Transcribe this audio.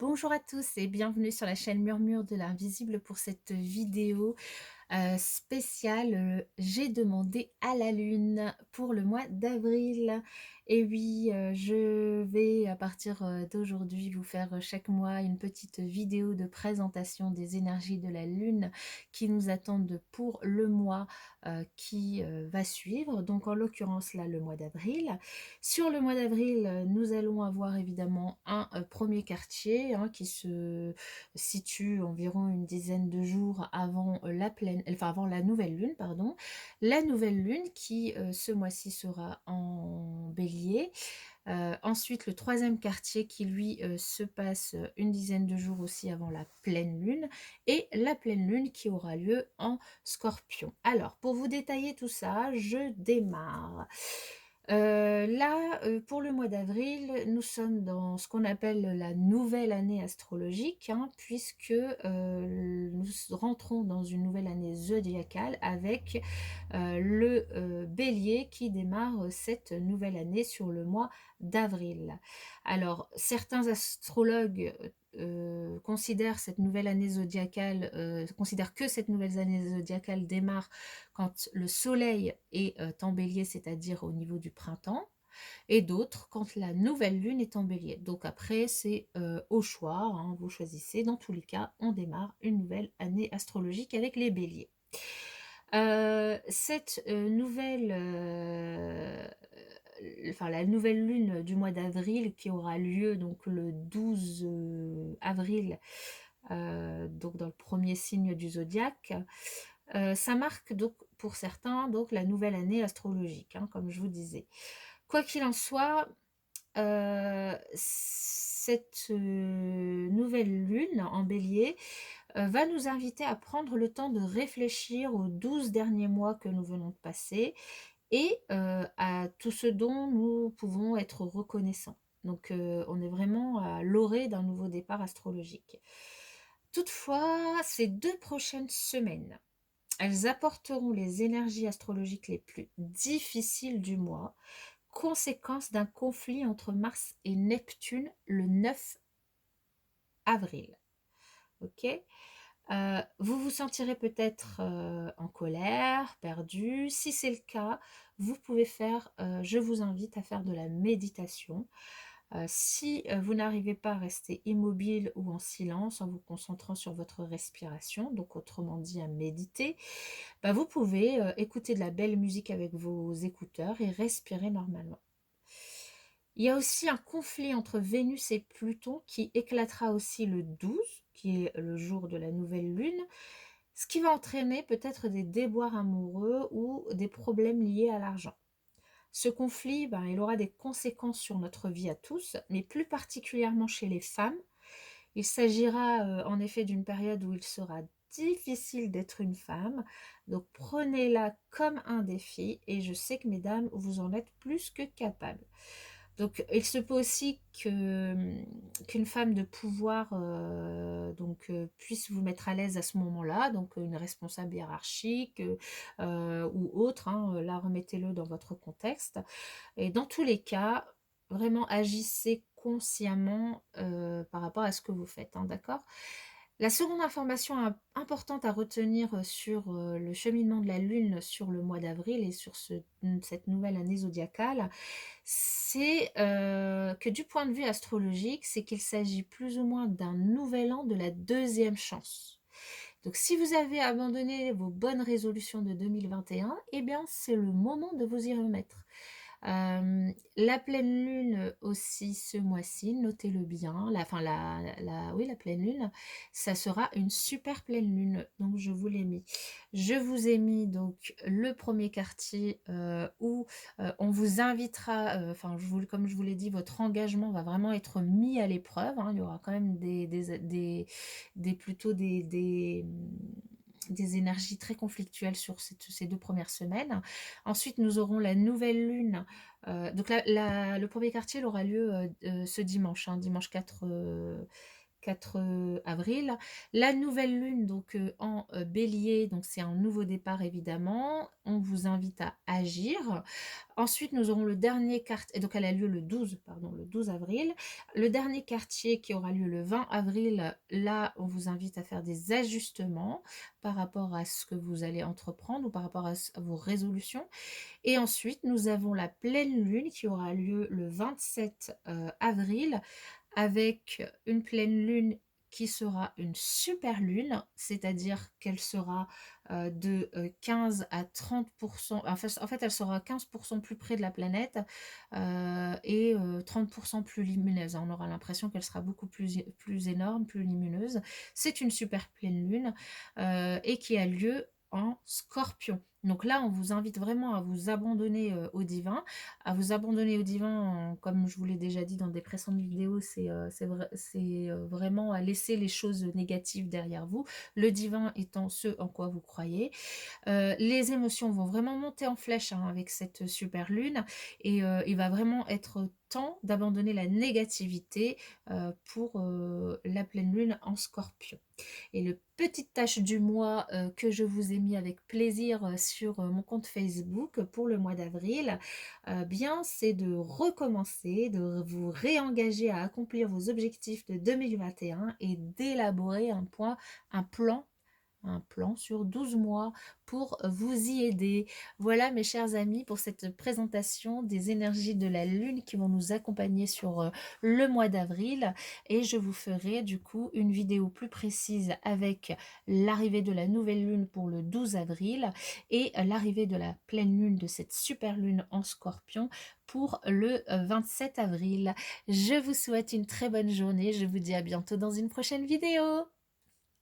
Bonjour à tous et bienvenue sur la chaîne Murmure de l'Invisible pour cette vidéo spéciale. J'ai demandé à la Lune pour le mois d'avril. Et oui, je vais à partir d'aujourd'hui vous faire chaque mois une petite vidéo de présentation des énergies de la Lune qui nous attendent pour le mois qui va suivre. Donc en l'occurrence là, le mois d'avril. Sur le mois d'avril, nous allons avoir évidemment un premier quartier qui se situe environ une dizaine de jours avant la pleine, enfin avant la nouvelle lune, pardon. La nouvelle lune qui ce mois-ci sera en bélier. Ensuite, le troisième quartier qui lui se passe une dizaine de jours aussi avant la pleine lune. Et la pleine lune qui aura lieu en scorpion. Alors, pour vous détailler tout ça, je démarre. Là, pour le mois d'avril, nous sommes dans ce qu'on appelle la nouvelle année astrologique, puisque nous rentrons dans une nouvelle année zodiacale avec le bélier qui démarre cette nouvelle année sur le mois d'avril. Alors, certains astrologues considèrent cette nouvelle année zodiacale, considèrent que cette nouvelle année zodiacale démarre quand le soleil est en bélier, c'est-à-dire au niveau du printemps, et d'autres quand la nouvelle lune est en bélier. Donc après, c'est au choix, vous choisissez. Dans tous les cas, on démarre une nouvelle année astrologique avec les béliers. Cette nouvelle, enfin la nouvelle lune du mois d'avril qui aura lieu donc le 12 avril, donc dans le premier signe du zodiaque, ça marque donc pour certains donc la nouvelle année astrologique, comme je vous disais. Quoi qu'il en soit, cette nouvelle lune en bélier va nous inviter à prendre le temps de réfléchir aux 12 derniers mois que nous venons de passer et à tout ce dont nous pouvons être reconnaissants. Donc on est vraiment à l'orée d'un nouveau départ astrologique. Toutefois, ces 2 prochaines semaines, elles apporteront les énergies astrologiques les plus difficiles du mois, conséquence d'un conflit entre Mars et Neptune le 9 avril. Ok. Vous vous sentirez peut-être en colère, perdu. Si c'est le cas, vous pouvez faire, je vous invite à faire de la méditation. Si vous n'arrivez pas à rester immobile ou en silence en vous concentrant sur votre respiration, donc autrement dit à méditer, vous pouvez écouter de la belle musique avec vos écouteurs et respirer normalement. Il y a aussi un conflit entre Vénus et Pluton qui éclatera aussi le 12, qui est le jour de la nouvelle lune, ce qui va entraîner peut-être des déboires amoureux ou des problèmes liés à l'argent. Ce conflit, il aura des conséquences sur notre vie à tous, mais plus particulièrement chez les femmes. Il s'agira en effet d'une période où il sera difficile d'être une femme, donc prenez-la comme un défi et je sais que mesdames, vous en êtes plus que capables. Donc, il se peut aussi qu'une femme de pouvoir puisse vous mettre à l'aise à ce moment-là, donc une responsable hiérarchique ou autre, là remettez-le dans votre contexte. Et dans tous les cas, vraiment agissez consciemment par rapport à ce que vous faites, d'accord? La seconde information importante à retenir sur le cheminement de la Lune sur le mois d'avril et sur cette nouvelle année zodiacale, c'est que du point de vue astrologique, c'est qu'il s'agit plus ou moins d'un nouvel an de la deuxième chance. Donc si vous avez abandonné vos bonnes résolutions de 2021, eh bien c'est le moment de vous y remettre. La pleine lune aussi ce mois-ci, notez-le bien, oui, la pleine lune, ça sera une super pleine lune, donc je vous l'ai mis. Je vous ai mis donc le premier quartier où on vous invitera, comme je vous l'ai dit, votre engagement va vraiment être mis à l'épreuve, il y aura quand même plutôt des énergies très conflictuelles sur ces 2 premières semaines. Ensuite, nous aurons la nouvelle lune. Donc le premier quartier il aura lieu ce dimanche, dimanche 4 4 avril. La nouvelle lune, donc en bélier, donc c'est un nouveau départ évidemment. On vous invite à agir. Ensuite, nous aurons le dernier quartier, et donc elle a lieu le 12, pardon, le 12 avril. Le dernier quartier qui aura lieu le 20 avril, là, on vous invite à faire des ajustements par rapport à ce que vous allez entreprendre ou par rapport à vos résolutions. Et ensuite, nous avons la pleine lune qui aura lieu le 27 avril avec une pleine lune qui sera une super lune, c'est-à-dire qu'elle sera de 15 à 30%, en fait elle sera 15% plus près de la planète et 30% plus lumineuse. On aura l'impression qu'elle sera beaucoup plus énorme, plus lumineuse. C'est une super pleine lune et qui a lieu en Scorpion. Donc là, on vous invite vraiment à vous abandonner au divin, comme je vous l'ai déjà dit dans des précédentes vidéos, c'est vraiment à laisser les choses négatives derrière vous, le divin étant ce en quoi vous croyez. Les émotions vont vraiment monter en flèche hein, avec cette super lune et il va vraiment être temps d'abandonner la négativité pour la pleine lune en Scorpion. Et le petite tâche du mois que je vous ai mis avec plaisir sur mon compte Facebook pour le mois d'avril, bien c'est de recommencer, de vous réengager à accomplir vos objectifs de 2021 et d'élaborer un plan sur 12 mois pour vous y aider. Voilà mes chers amis pour cette présentation des énergies de la lune qui vont nous accompagner sur le mois d'avril et je vous ferai du coup une vidéo plus précise avec l'arrivée de la nouvelle lune pour le 12 avril et l'arrivée de la pleine lune de cette super lune en Scorpion pour le 27 avril. Je vous souhaite une très bonne journée, je vous dis à bientôt dans une prochaine vidéo.